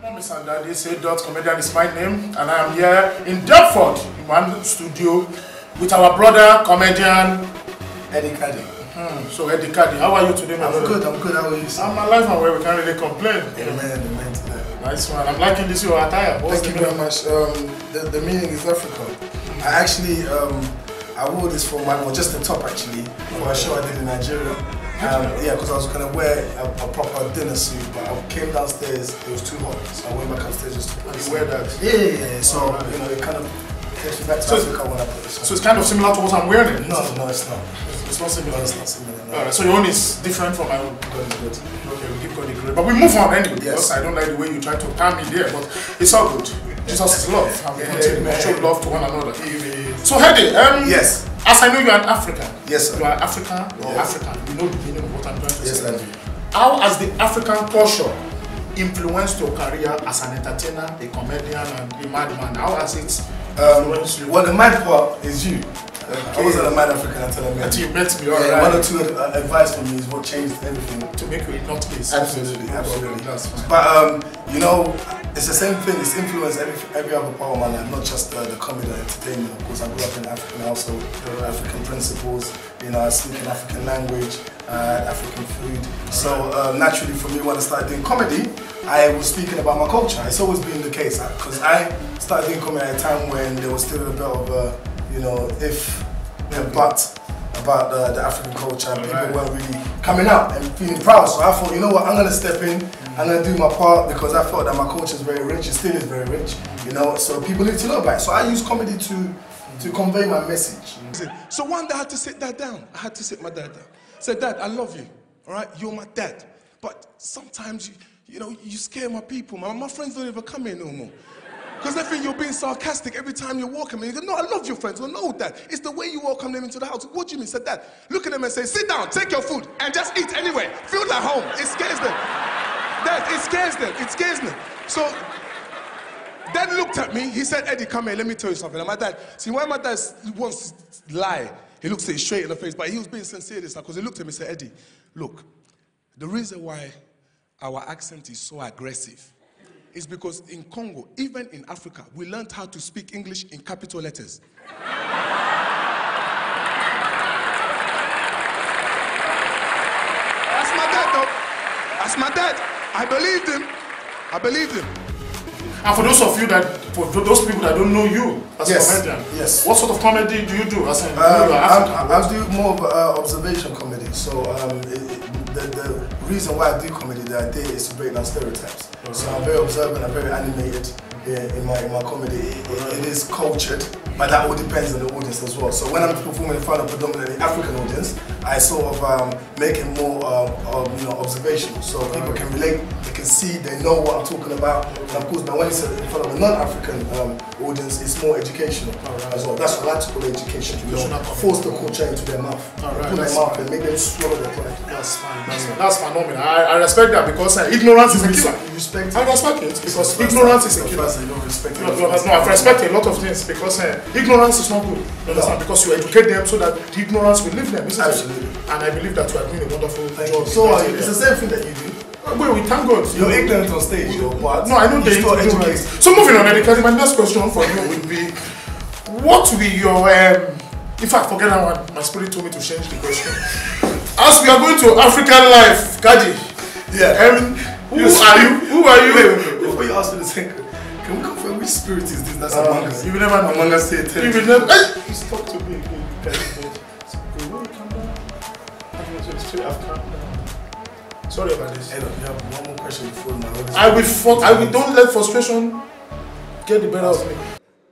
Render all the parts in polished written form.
Mr. Daddy, Comedian is my name, and I am here in CATFORD, in one studio, with our brother, comedian, Kadi. So Eddie Kadi, how are you today, my brother? I'm good, how are you? I'm alive and well, we can't really complain. Amen. Nice one, I'm liking this, your attire. Thank you very much. The meaning is Africa. I actually, I wore this for just the top actually, for a show I did in Nigeria. Yeah, because I was going to wear a proper dinner suit, but I came downstairs, it was too hot, so I went back upstairs just to put it. You wear that? Yeah. So, you know, it kind of takes me back to Africa when I put this on. So it's kind of similar to what I'm wearing? No, it's not. It's not similar? It's not similar, no. Alright, so your own is different from my own? God is good. Okay, we keep going great. But we move on anyway, because I don't like the way you try to calm me there, but it's all good. Jesus is love, and we continue to show love to one another. So Hedy, yes. As I know you're an African. Yes, sir. You are African or African. You know the meaning of what I'm trying to say. Yes, I do. How has the African culture influenced your career as an entertainer, a comedian, and a madman? How has it influenced you? Well, the mad part is you. I wasn't a mad African until I met you. Until you met me, alright. One or two advice from me is what changed everything. To make you not case. Absolutely. That's fine. But you know, it's the same thing. It's influenced every other part of my life, not just the comedy and entertainment. Of course, I grew up in an African household, African principles. You know, I speak an African language, African food. So naturally, for me, when I started doing comedy, I was speaking about my culture. It's always been the case because I started doing comedy at a time when there was still a bit of you know, if and but about the African culture, and people weren't really coming out and feeling proud. So I thought, you know what, I'm gonna step in, I'm gonna do my part because I felt that my culture is very rich, it still is very rich, you know, so people need to know about it. So I use comedy to convey my message. So one day I had to sit that down. I had to sit my dad down. I said, Dad, I love you, all right? You're my dad. But sometimes, you know, you scare my people. My friends don't even come here no more. Because they think you're being sarcastic every time you welcome them. You go, no, I love your friends. Well, no, Dad. It's the way you welcome them into the house. What do you mean? Said, Dad, look at them and say, sit down, take your food, and just eat anyway. Feel at home. It scares them. Dad, it scares them. It scares them. So, Dad looked at me. He said, Eddie, come here. Let me tell you something. And my dad, see, when my dad wants to lie, he looks at it straight in the face. But he was being sincere this time because he looked at me and said, Eddie, look, the reason why our accent is so aggressive is because in Congo, even in Africa, we learned how to speak English in capital letters. That's my dad, though. That's my dad. I believed him. And for those of you for those people that don't know you as a comedian, what sort of comedy do you do? As I do more of observation comedy. So the reason why I do comedy, the idea is to break down stereotypes. So I'm very observant, I'm very animated in my comedy. It is cultured, but that all depends on the audience as well. So when I'm performing in front of predominantly African audience, I sort of make it more you know, observational. So people can relate, they can see, they know what I'm talking about. And of course, but when it's in front of a non-African audience, it's more educational as well. That's what I like to call education. You know, force the culture into their mouth. Put their mouth and make them swallow their pride. That's fine. That's phenomenal. I respect that because ignorance is a killer. I respect it because ignorance is a killer. You don't respect it. No, I respect a lot of things because ignorance is not good. You understand? Because you educate them so that the ignorance will leave them. Absolutely. And I believe that you are doing a wonderful job. So it's the same thing that you do. Well, we thank God. You're ignorant on stage, but no, I know they still educate. So moving on, Eddie, my next question for you would be, what will be your in fact, forget that one. My spirit told me to change the question. As we are going to African life, Kadi. Who are you? Wait. Before you ask me the same, can we confirm which spirit is this? That's Among Us. You will never know. Among Us. You will never. You stop to me. Sorry about this. Hey, look, you have one more question before my I will don't let frustration get the better of me.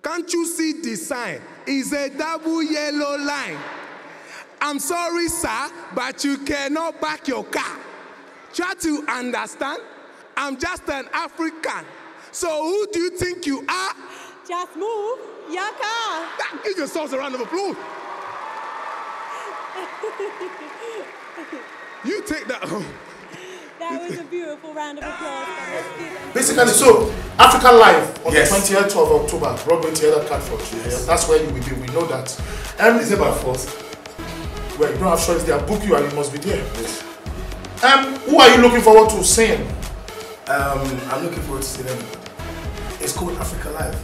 Can't you see the sign? It's a double yellow line. I'm sorry, sir, but you cannot back your car. Try to understand. I'm just an African. So who do you think you are? Just move your car. Give yourselves a round of applause. You take that home. That was a beautiful round of applause. Basically, so Africa Live on the 20th of October, Broadway Theatre CATFORD. That's where you will be. We know that. Is it by force? Well, you don't have choice. They are book you and you must be there. Who are you looking forward to seeing I'm looking forward to seeing everybody. It's called Africa Live.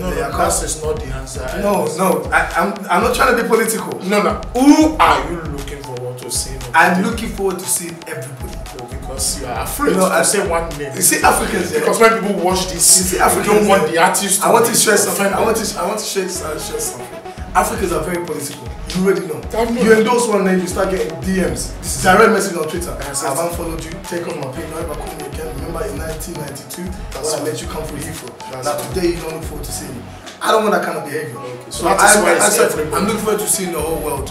No, that is not the answer. I'm not trying to be political. No. Who are you looking forward to seeing? I'm looking forward to seeing everybody. Because you are afraid to say one name. You see Africans, because when people watch this, you see Africans don't want the artist to. I want to share something. I want to share something. Africans are very political. You already know. You endorse one name, you start getting DMs. This is direct message on Twitter. I've unfollowed you, take off my page, never call me again. Remember in 1992 when I let you come for Heathrow. Now today you don't look forward to seeing me. I don't want that kind of behavior. Okay. So I'm looking forward to seeing the whole world.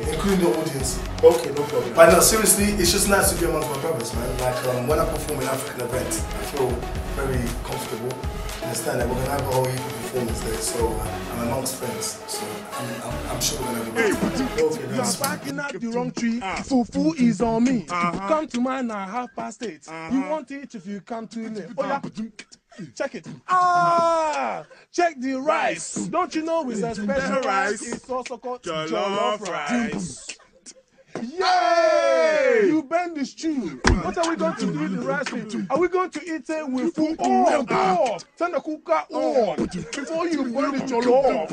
Including the audience. Okay, no problem. But no, seriously, it's just nice to be among my brothers, man. Like when I perform in African events, I feel very comfortable. Understand that we're gonna have a whole heap of performance there, so I'm amongst friends. So I'm sure we're gonna have a good time. You are barking at the wrong tree. Fufu is on me. Come to mine now, 8:30. You want it if you come too late. Oh yeah. Check it. Check the rice. Don't you know it's a special rice? It's also called jollof rice. Yay! You bend the stew. What are we going to do with the rice with? Are we going to eat it with food? Turn the cooker on before you burn the jollof.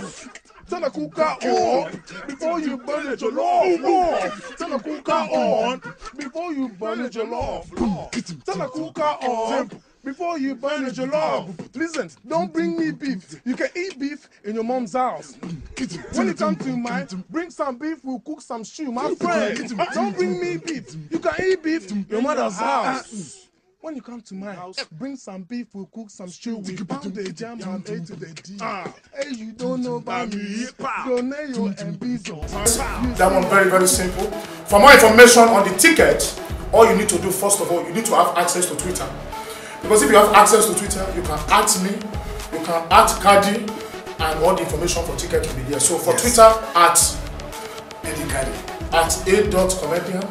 Turn the cooker on before you burn the jollof. Turn the cooker on before you burn the jollof. Turn the cooker on before you burn the jollof. Listen, don't bring me beef. You can eat beef in your mom's house. When you come to mine, bring some beef, we'll cook some stew. My friend, don't bring me beef. You can eat beef in your mother's house. When you come to my house, bring some beef, we'll cook some stew. We pound the jam from A to the D. Hey, you don't know about me. Doneo and Bizo. That one very, very simple. For more information on the ticket, all you need to do, first of all, you need to have access to Twitter. Because if you have access to Twitter, you can @ me, you can @ Kadi, and all the information for ticket will be there. So for Twitter, @ a.comedian.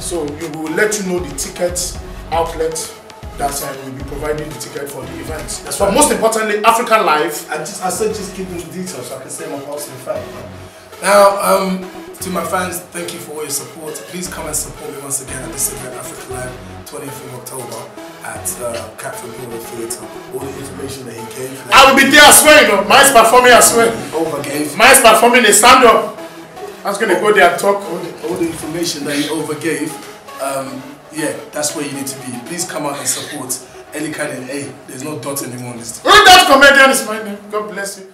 So we will let you know the ticket outlet that will be providing the ticket for the event. But most importantly, Africa Live. I said just give them the details so I can say my house in fact. Now, to my fans, thank you for all your support. Please come and support me once again at this event, Africa Live, 20th of October at CATFORD Theatre. All the information that he gave. I will be there as well, you know. Mine's performing as well. Overgave. Mine's performing a stand-up. I was going to go there and talk. All the information that he overgave, yeah, that's where you need to be. Please come out and support any kind of there's no dot anymore on this. That comedian is my name. God bless you.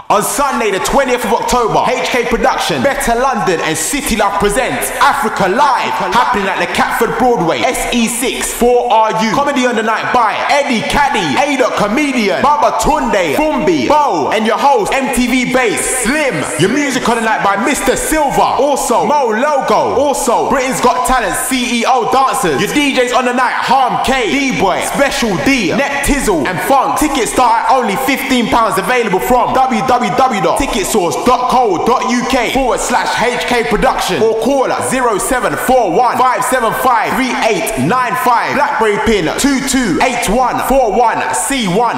On Sunday, the 20th of October, HK Production, BETTA London and City Love presents Africa Live, happening at the CATFORD Broadway, SE6, 4RU. Comedy on the night by Eddie, Kadi, BOE THE COMEDIAN, BABATUNDE, FUNMBI, BO, and your host, MTV Bass, Slim. Your music on the night by Mr. SILVA, also Mo Logo, also Britain's Got Talent CEO dancers. Your DJs on the night, Harm K, D-Boy, Special D, Net Tizzle, and Funk. Tickets start at only £15, available from www.ticketsource.co.uk/HK Production or call 0741 575 3895. Blackberry pin 228141C1.